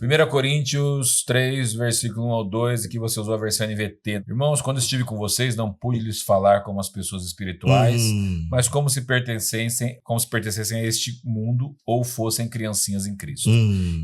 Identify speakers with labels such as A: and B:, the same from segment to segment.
A: 1 Coríntios 3, versículo 1 ao 2, aqui você usou a versão NVT. Irmãos, quando estive com vocês, não pude lhes falar como as pessoas espirituais, mas como se pertencessem a este mundo ou fossem criancinhas em Cristo.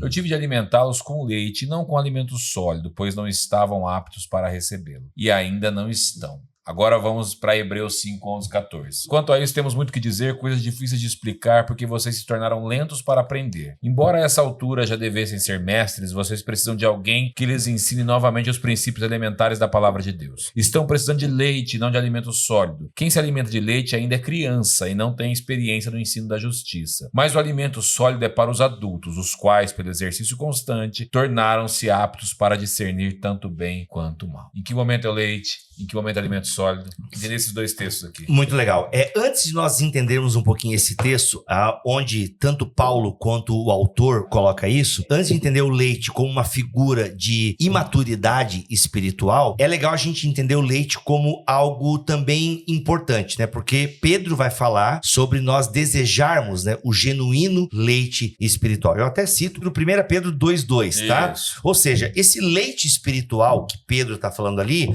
A: Eu tive de alimentá-los com leite e não com alimento sólido, pois não estavam aptos para recebê-lo. E ainda não estão. Agora vamos para Hebreus 5, 11, 14. Quanto a isso, temos muito que dizer, coisas difíceis de explicar, porque vocês se tornaram lentos para aprender. Embora a essa altura já devessem ser mestres, vocês precisam de alguém que lhes ensine novamente os princípios elementares da palavra de Deus. Estão precisando de leite, não de alimento sólido. Quem se alimenta de leite ainda é criança e não tem experiência no ensino da justiça. Mas o alimento sólido é para os adultos, os quais, pelo exercício constante, tornaram-se aptos para discernir tanto bem quanto mal. Em que momento é o leite? Em que momento é alimento sólido? Entender esses dois textos aqui.
B: Muito legal. Antes de nós entendermos um pouquinho esse texto, onde tanto Paulo quanto o autor coloca isso, antes de entender o leite como uma figura de imaturidade espiritual, é legal a gente entender o leite como algo também importante, né? Porque Pedro vai falar sobre nós desejarmos, né, o genuíno leite espiritual. Eu até cito no 1 Pedro 2,2, tá?
A: Isso.
B: Ou seja, esse leite espiritual que Pedro está falando ali,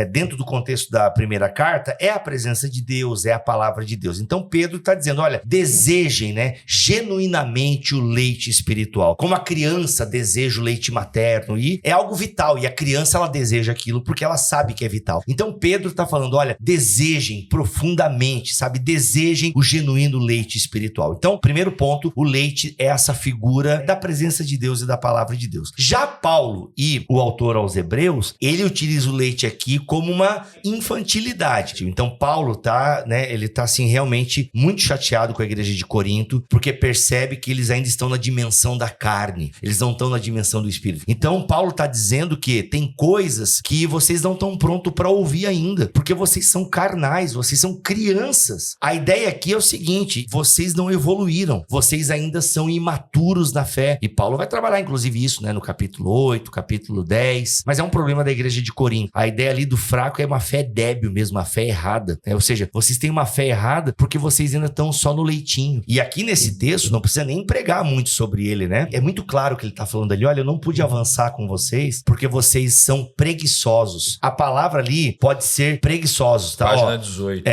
B: dentro do contexto da primeira carta, é a presença de Deus, é a palavra de Deus. Então Pedro está dizendo, olha, desejem, né, genuinamente o leite espiritual. Como a criança deseja o leite materno, e é algo vital, e a criança ela deseja aquilo porque ela sabe que é vital. Então Pedro está falando, olha, desejem profundamente, sabe, desejem o genuíno leite espiritual. Então, primeiro ponto, o leite é essa figura da presença de Deus e da palavra de Deus. Já Paulo e o autor aos Hebreus, ele utiliza o leite aqui como uma infantilidade. Então Paulo tá, né, ele tá assim realmente muito chateado com a igreja de Corinto, porque percebe que eles ainda estão na dimensão da carne, eles não estão na dimensão do espírito. Então Paulo tá dizendo que tem coisas que vocês não estão prontos para ouvir ainda, porque vocês são carnais, vocês são crianças. A ideia aqui é o seguinte, vocês não evoluíram, vocês ainda são imaturos na fé. E Paulo vai trabalhar inclusive isso, né, no capítulo 8, capítulo 10, mas é um problema da igreja de Corinto. A ideia ali do fraco é uma fé débil mesmo, uma fé errada. Ou seja, vocês têm uma fé errada porque vocês ainda estão só no leitinho. E aqui nesse texto, não precisa nem pregar muito sobre ele, né? É muito claro que ele está falando ali, olha, eu não pude avançar com vocês porque vocês são preguiçosos. A palavra ali pode ser preguiçosos, tá?
A: Página 18.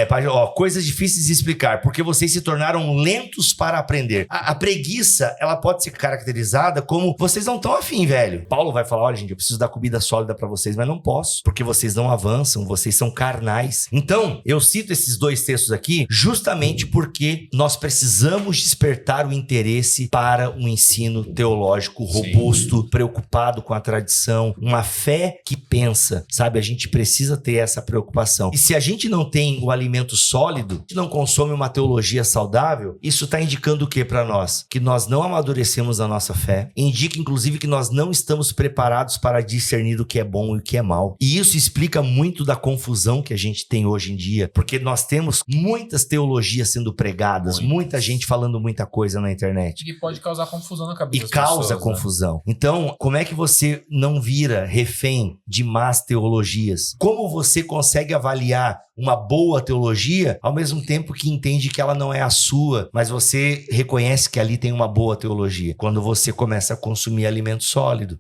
B: Coisas difíceis de explicar, porque vocês se tornaram lentos para aprender. A preguiça, ela pode ser caracterizada como vocês não estão afim, velho. Paulo vai falar, olha, gente, eu preciso dar comida sólida para vocês, mas não posso, porque vocês não avançam, vocês são carnais. Então, eu cito esses dois textos aqui justamente porque nós precisamos despertar o interesse para um ensino teológico robusto, preocupado com a tradição, uma fé que pensa, sabe? A gente precisa ter essa preocupação. E se a gente não tem o alimento sólido, a gente não consome uma teologia saudável, isso está indicando o que para nós? Que nós não amadurecemos a nossa fé. Indica, inclusive, que nós não estamos preparados para discernir o que é bom e o que é mal. E isso explica muito da confusão que a gente tem hoje em dia, porque nós temos muitas teologias sendo pregadas, muita gente falando muita coisa na internet.
A: E pode causar confusão na cabeça
B: E
A: das
B: causa
A: pessoas,
B: confusão. Né? Então, como é que você não vira refém de más teologias? Como você consegue avaliar uma boa teologia ao mesmo tempo que entende que ela não é a sua, mas você reconhece que ali tem uma boa teologia? Quando você começa a consumir alimento sólido.